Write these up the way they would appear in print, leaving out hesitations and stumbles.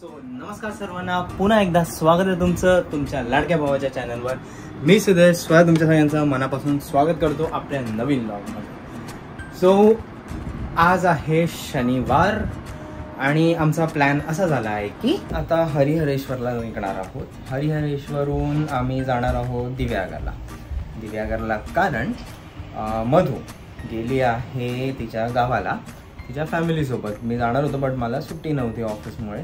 नमस्कार सर्वांना, पुन्हा एकदा स्वागत आहे तुमचं तुमच्या लाडक्या भावाच्या चॅनलवर. मी सुदेश स्वतः तुमच्या सगळ्यांचं मनापासून स्वागत करतो आपल्या नवीन व्लॉगमध्ये. आज आहे शनिवार आणि आमचा प्लॅन असा झाला आहे की आता हरिहरेश्वरला निघणार आहोत. हरिहरेश्वरून आम्ही जाणार आहोत दिव्यागरला. कारण मधू गेली आहे तिच्या गावाला तिच्या फॅमिलीसोबत. मी जाणार होतो बट मला सुट्टी नव्हती ऑफिसमुळे,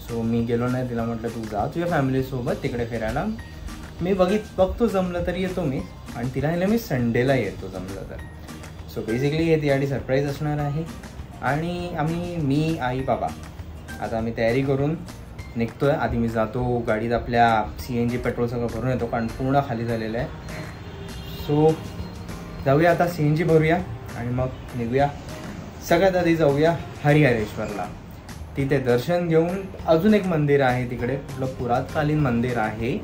सो मी गेलो नाही. तिला म्हटलं तू जा तुझ्या फॅमिलीसोबत तिकडे फिरायला. मी बघतो जमलं तर येतो मी, आणि तिला यायला मी संडेला येतो जमलं तर. सो बेसिकली हे तिसाठी सरप्राईज असणार आहे. आणि मी आई बाबा आता आम्ही तयारी करून निघतोय. आधी मी जातो गाडीत आपल्या CNG पेट्रोल सगळं भरून येतो, कारण पूर्ण खाली झालेलं आहे. सो जाऊया आता, CNG भरूया आणि मग निघूया. सगळ्यात आधी जाऊया हरिहरेश्वरला. तिथे दर्शन घेऊन अजून एक मंदिर आहे तिकडे, कुठलं पुरातकालीन मंदिर आहे.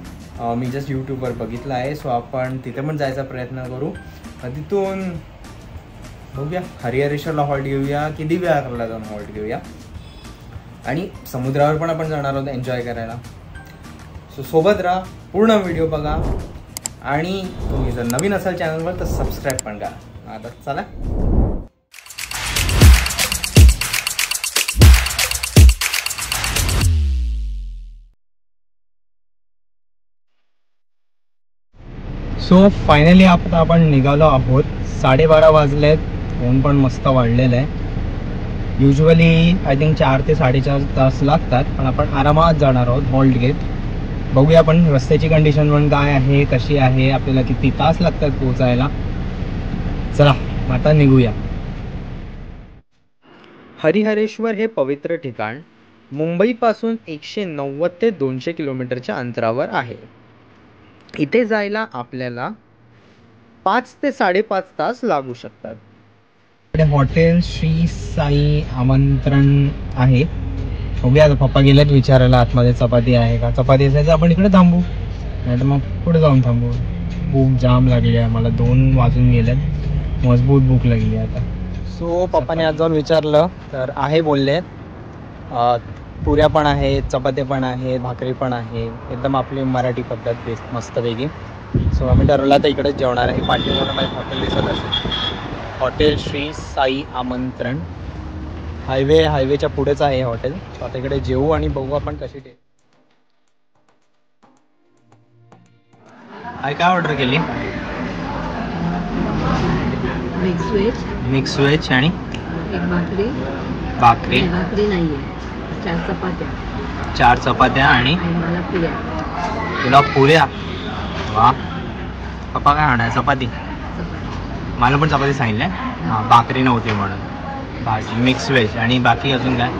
मी जस्ट यूट्यूबवर बघितलं आहे. सो आपण तिथे पण जायचा प्रयत्न करू. तिथून बघूया हरिहरेश्वरला हॉल्ट घेऊया की दिव्यागरला जाऊन हॉल्ट घेऊया. आणि समुद्रावर पण आपण जाणार आहोत एन्जॉय करायला. सो सोबत राहा, पूर्ण व्हिडिओ बघा. आणि तुम्ही जर नवीन असाल चॅनलवर तर सबस्क्राईब पण करा. आता चला. सो फायनली आता आपण निघालो आहोत. 12:30 वाजलेत. ऊन पण मस्त वाढलेलं आहे. युजली आय थिंक 4 ते 4.5 तास लागतात, पण आपण आरामात जाणार आहोत हॉल्ट घेत. बघूया आपण रस्त्याची कंडिशन पण काय आहे, कशी आहे, आपल्याला किती तास लागतात पोहोचायला. चला आता निघूया. हरिहरेश्वर हे पवित्र ठिकाण मुंबईपासून 190 ते 200 किलोमीटरच्या अंतरावर आहे. इथे जायला आपल्याला 5 ते 5.5 तास लागू शकतात. हॉटेल श्री साई आमंत्रण आहे. बघूया आता, पप्पा गेलेत विचारायला आतमध्ये चपाती आहे का. चपाती असायचं आपण इकडे थांबू, नाही तर मग पुढे जाऊन थांबू. भूक जाम लागली आहे मला, 2 वाजून गेलेत. मजबूत भूक लागली आता. सो पप्पाने आज जाऊन विचारलं तर आहे बोललेत. पुऱ्या पण आहेत, चपात्या पण आहेत, भाकरी पण आहे. एकदम आपली मराठी पद्धत मस्तपैकी. सो आम्ही ठरवलं तर इकडेच जेवणार आहे. पाठीमागे माझं हॉटेल दिसत असेल, हॉटेल श्री साई आमंत्रण. हायवेच्या पुढेच आहे हॉटेल. सो आता इकडे जेवू आणि बघू आपण कशी काय ऑर्डर केली. मिक्स व्हेज आणि भाकरी नाहीये, 4 चपात्या आणि तुला पुऱ्या. वा, पप्पा काय आणा चपाती. मला पण चपाती सांगितल्या. हां, भाकरी नव्हती म्हणून. भाजी मिक्स व्हेज आणि बाकी अजून काय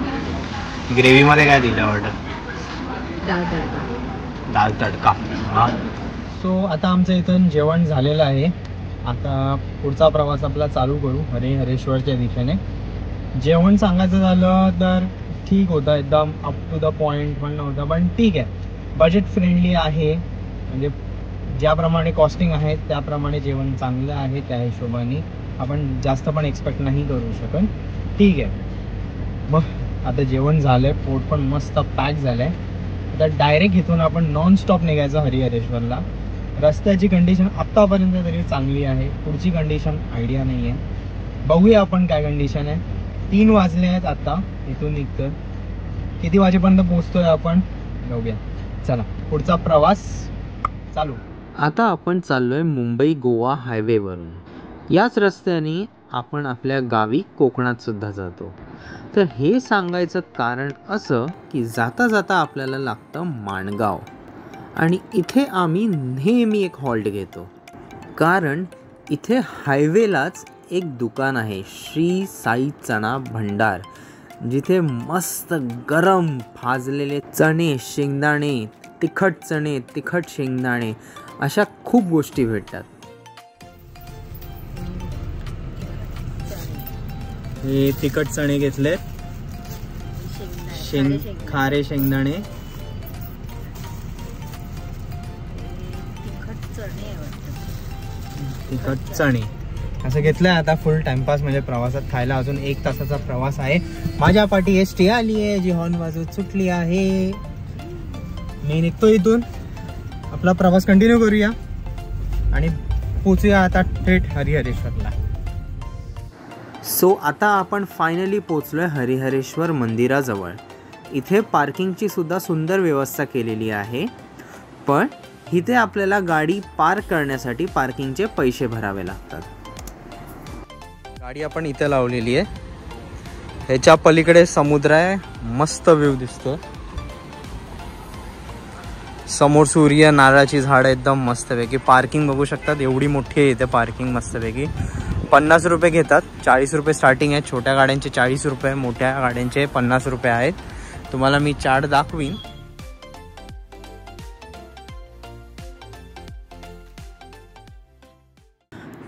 ग्रेव्हीमध्ये काय दिलं ऑर्डर. दाल तडका. हां. सो आता आमचं इथून जेवण झालेलं आहे. आता पुढचा प्रवास आपला चालू करू हरिहरेश्वरच्या दिशेने. जेवण सांगायचं झालं तर ठीक होतं, एकदम अप टू द पॉईंट पण नव्हतं, पण ठीक आहे. बजेट फ्रेंडली आहे, म्हणजे ज्याप्रमाणे कॉस्टिंग आहे त्याप्रमाणे जेवण चांगलं आहे. त्या हिशोबाने आपण जास्त पण एक्सपेक्ट नाही करू शकत. ठीक आहे. मग आता जेवण झालं आहे, पोट पण मस्त पॅक झालं आहे. आता डायरेक्ट इथून आपण नॉनस्टॉप निघायचं हरिहरेश्वरला. रस्त्याची कंडिशन आत्तापर्यंत तरी चांगली आहे. पुढची कंडिशन आयडिया नाही आहे, बघूया आपण काय कंडिशन आहे. 3 वाजले आहेत आता. इथून निघतोय, किती वाजेपर्यंत पोहोचतोय आपण बघूया. चला पुढचा प्रवास चालू. आता आपण चाललोय मुंबई गोवा हायवेवरून. याच रस्त्याने आपण आपल्या गावी कोकणात सुद्धा जातो. तर हे सांगायचं कारण असं की जाता जाता आपल्याला लागतं माणगाव, आणि इथे आम्ही नेहमी एक हॉल्ट घेतो. कारण इथे हायवेलाच एक दुकान आहे, श्री साई चणा भंडार, जिथे मस्त गरम भाजलेले चणे, शेंगदाणे, तिखट चणे, तिखट शेंगदाणे अशा खूप गोष्टी भेटतात. हे तिखट चणे घेतले, खारे शेंगदाणे, तिखट चणे. असं घेतलंय आता फुल टाइमपास, म्हणजे प्रवासात खायला. अजून 1 तासाचा प्रवास आहे. माझ्या पाठी एसटी आली आहे जी हॉर्न वाजवत सुटली आहे. मी निघतो इथून. आपला प्रवास कंटिन्यू करूया आणि पोचूया आता थेट हरिहरेश्वरला. सो आता आपण फायनली पोचलोय हरिहरेश्वर मंदिराजवळ. इथे पार्किंगची सुद्धा सुंदर व्यवस्था केलेली आहे, पण इथे आपल्याला गाडी पार्क करण्यासाठी पार्किंगचे पैसे भरावे लागतात. गाडी आपण इथे लावलेली आहे. ह्याच्या पलीकडे समुद्र आहे, मस्त व्ह्यू दिसतो. समोर सूर्य, नारळाची झाडं एकदम मस्तपैकी. पार्किंग बघू शकतात, एवढी मोठी आहे इथे पार्किंग मस्तपैकी. 50 रुपये घेतात. 40 रुपये स्टार्टिंग आहे. छोट्या गाड्यांचे 40 रुपये, मोठ्या गाड्यांचे 50 रुपये आहेत. तुम्हाला मी चार्ट दाखवीन.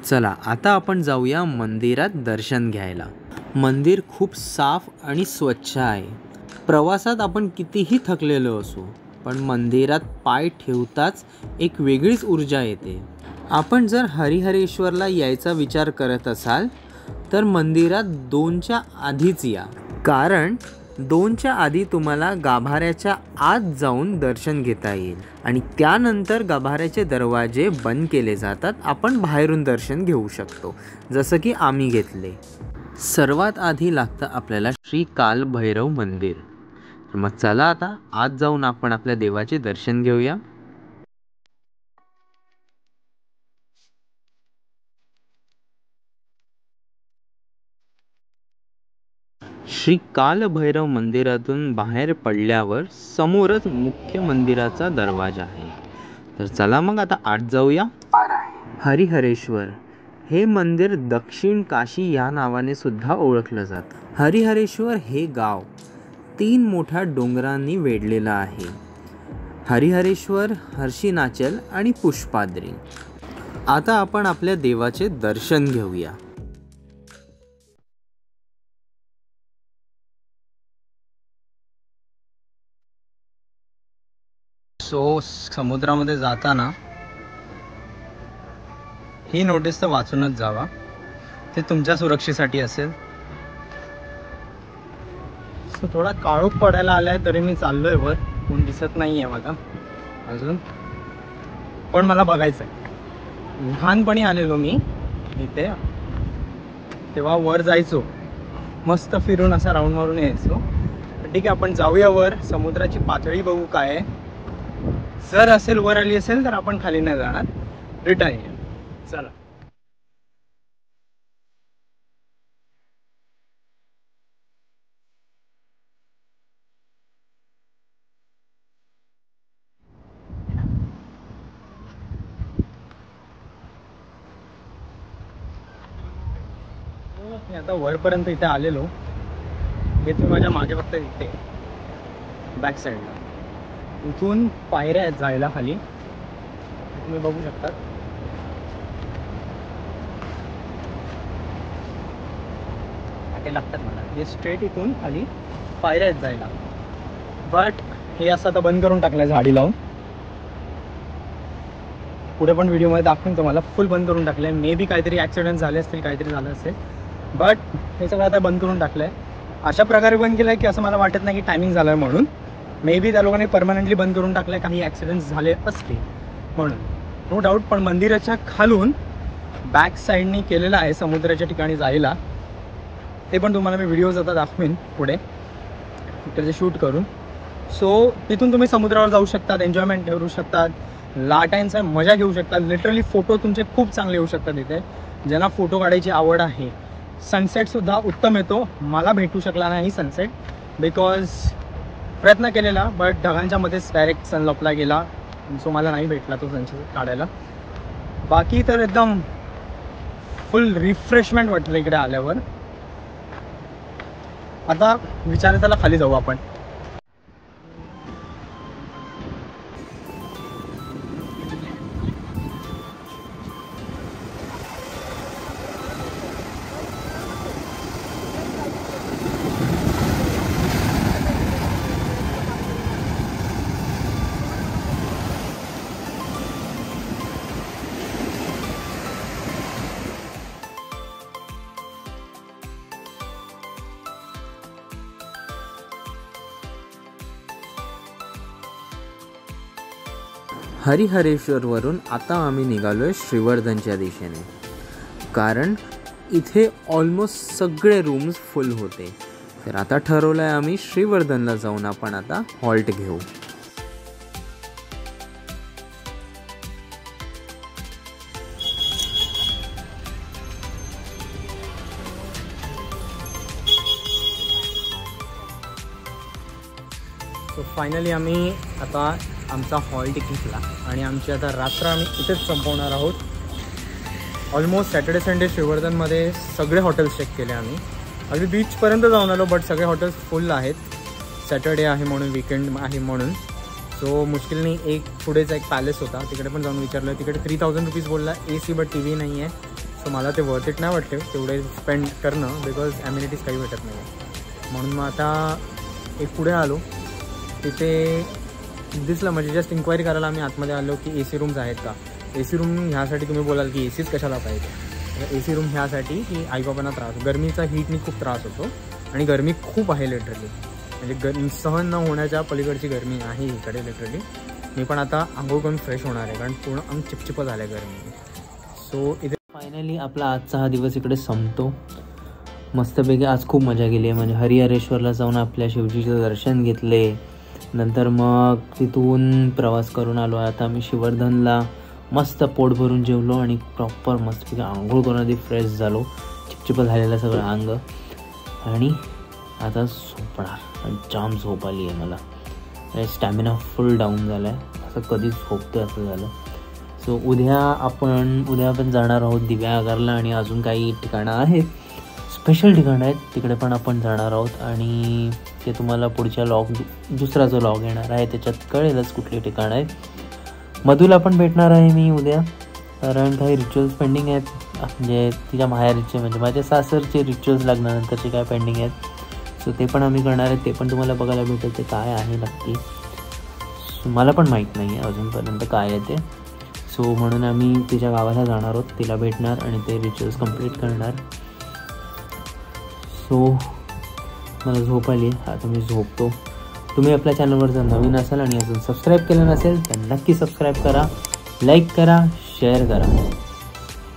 चला आता आपण जाऊया मंदिरात दर्शन घ्यायला. मंदिर खूप साफ आणि स्वच्छ आहे. प्रवासात आपण कितीही थकलेलो असू, पण मंदिरात पाय ठेवताच एक वेगळीच ऊर्जा येते. आपण जर हरिहरेश्वरला यायचा विचार करत असाल तर मंदिरात 2च्या आधीच या, कारण 2च्या आधी तुम्हाला गाभाऱ्याच्या आत जाऊन दर्शन घेता येईल आणि त्यानंतर गाभाऱ्याचे दरवाजे बंद केले जातात. आपण बाहेरून दर्शन घेऊ शकतो, जसं की आम्ही घेतले. सर्वात आधी लागतं आपल्याला श्री काल भैरव मंदिर. मग चला आता आत जाऊन आपण आपल्या देवाचे दर्शन घेऊया. श्री काल भैरव मंदिरातून बाहेर पडल्यावर समोरच मुख्य मंदिराचा दरवाजा आहे. तर चला मग आता आत जाऊया. हरिहरेश्वर हे मंदिर दक्षिण काशी या नावाने सुद्धा ओळखलं जातं. हरिहरेश्वर हे गाव 3 मोठ्या डोंगरांनी वेढलेलं आहे. हरिहरेश्वर, हर्षिनाचल आणि पुष्पाद्री. आता आपण आपल्या देवाचे दर्शन घेऊया. सो समुद्रामध्ये जाताना ही नोटीस तर वाचूनच जावा, ते तुमच्या सुरक्षेसाठी असेल. सो थोडा काळोख पडायला आलाय तरी मी चाललोय वर. कोण दिसत नाहीये मला अजून, पण मला बघायचंय. लहानपणी आलेलो मी इथे, तेव्हा वर जायचो, मस्त फिरून असा राऊंड मारून यायचो. ठीक आहे, आपण जाऊया वर. समुद्राची पातळी बघू काय आहे. जर असेल वर आली असेल तर आपण खाली नाही जाणार, रिटर्न येईल. चला. मी आता वरपर्यंत इथे आलेलो. हे तुम्ही माझ्या मागे बघता इथे बॅक साईडला, इथून पायऱ्या आहेत जायला खाली, तुम्ही बघू शकता. ते लागतात मला. हे स्ट्रेट इथून खाली पायऱ्या आहेत जायला, बट हे असं आता बंद करून टाकलंय झाडी लावून. पुढे पण व्हिडिओमध्ये दाखवून तुम्हाला फुल बंद करून टाकलंय. मे बी काहीतरी ॲक्सिडेंट झाले असतील, काहीतरी झालं असेल, बट हे सगळं आता बंद करून टाकलंय. अशा प्रकारे बंद केलंय की असं मला वाटत नाही की टायमिंग झालाय म्हणून. मे बी त्या लोकांनी परमनंटली बंद करून टाकलंय, काही ॲक्सिडेंट्स झाले असते म्हणून, नो डाऊट. पण मंदिराच्या खालून बॅक साईडनी केलेलं आहे समुद्राच्या ठिकाणी जायला. ते पण तुम्हाला मी व्हिडिओज आता दाखवेन पुढे त्याचे शूट करून. सो तिथून तुम्ही समुद्रावर जाऊ शकतात, एन्जॉयमेंट करू शकतात, लाटांचा मजा घेऊ शकतात. लिटरली फोटो तुमचे खूप चांगले येऊ शकतात इथे, ज्यांना फोटो काढायची आवड आहे. सनसेटसुद्धा उत्तम येतो. मला भेटू शकला नाही सनसेट, बिकॉज प्रयत्न केलेला, बट ढगांच्या मध्येच डायरेक्ट सन लपला गेला. सो मला नाही भेटला तो सनसेट काढायला. बाकी तर एकदम फुल रिफ्रेशमेंट वाटलं इकडे आल्यावर. आता विचारायला खाली जाऊ आपण. हरिहरेश्वरवरून आता आम्ही निघालो आहे श्रीवर्धनच्या दिशेने, कारण इथे ऑलमोस्ट सगळे रूम्स फुल होते. तर आता ठरवलं आहे आम्ही श्रीवर्धनला जाऊन आपण आता हॉल्ट घेऊ. सो फायनली आम्ही आता आमचा हॉल्ट घेतला आणि आमची आता रात्र आम्ही इथेच संपवणार आहोत. ऑलमोस्ट सॅटर्डे संडे श्रीवर्धनमध्ये सगळे हॉटेल्स चेक केले आम्ही. अगदी बीचपर्यंत जाऊन आलो, बट सगळे हॉटेल्स फुल आहेत. सॅटर्डे आहे म्हणून, विकेंड आहे म्हणून. सो मुश्किलने एक पुढेच एक पॅलेस होता, तिकडे पण जाऊन विचारलं. तिकडे 3000 रुपीज बोलला, AC बट TV नाही आहे. सो मला ते वर्थ इट नाही वाटले तेवढे स्पेंड करणं, बिकॉज ॲम्युनिटीज काही भेटत नाही आहे. म्हणून मग आता एक पुढे आलो, तिथे दिसलं म्हणजे जस्ट इन्क्वायरी करायला आम्ही आतमध्ये आलो की AC रूम्स आहेत का. AC रूम ह्यासाठी तुम्ही बोलाल की ACच कशाला पाहिजे. तर AC रूम ह्यासाठी की आईबाबांना त्रास, गरमीचा हीटनी खूप त्रास होतो आणि गरमी खूप आहे लिटरली, म्हणजे सहन न होण्याच्या पलीकडची गरमी आहे इकडे लिटरली. मी पण आता आंघोळ करून फ्रेश होणार आहे, कारण पूर्ण अंग चिपचिप झालं आहे गरमी. सो इथे फायनली आपला आजचा हा दिवस इकडे संपतो. मस्तपैकी आज खूप मजा गेली आहे. म्हणजे हरिहरेश्वरला जाऊन आपल्या शिवजीचं दर्शन घेतले, नंतर मग तिथून प्रवास करून आलो. आता आम्ही श्रीवर्धनला मस्त पोट भरून जेवलो आणि प्रॉपर मस्तपैकी आंघोळ करून आधी फ्रेश झालो. चिपचिप झालेलं सगळं अंग, आणि आता झोपणार. जाम झोप आली आहे मला, स्टॅमिना फुल डाऊन झाला आहे, असं कधीच झोपतो असं झालं. सो उद्या आपण जाणार आहोत दिव्यागरला, आणि अजून काही ठिकाणं आहेत, स्पेशल ठिकाणं आहेत, तिकडे पण आपण जाणार आहोत. आणि ते तुम्हाला पुढच्या दुसरा जो लॉग येणार आहे त्याच्यात कळेलच कुठली ठिकाणं आहेत. मधूला पण भेटणार आहे मी उद्या, कारण काही रिच्युअल्स पेंडिंग आहेत, म्हणजे तिच्या माहेरचे म्हणजे माझ्या सासरचे रिच्युअल्स लागल्यानंतरचे काय पेंडिंग आहेत. सो ते पण आम्ही करणार आहेत, ते पण तुम्हाला बघायला भेटेल ते काय आहे नक्की. सो मला पण माहीत नाही आहे अजूनपर्यंत काय आहे ते. सो म्हणून आम्ही तिच्या गावाला जाणार आहोत, तिला भेटणार आणि ते रिच्युअल्स कंप्लीट करणार. सो मला झोप आली, आता मी झोपतो. तुम्ही आपल्या चॅनलवर जर नवीन असाल आणि अजून सबस्क्राईब केलं नसेल तर नक्की सबस्क्राईब करा, लाईक करा, शेअर करा.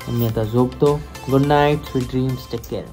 मी आता झोपतो. Good night, sweet dreams, take care.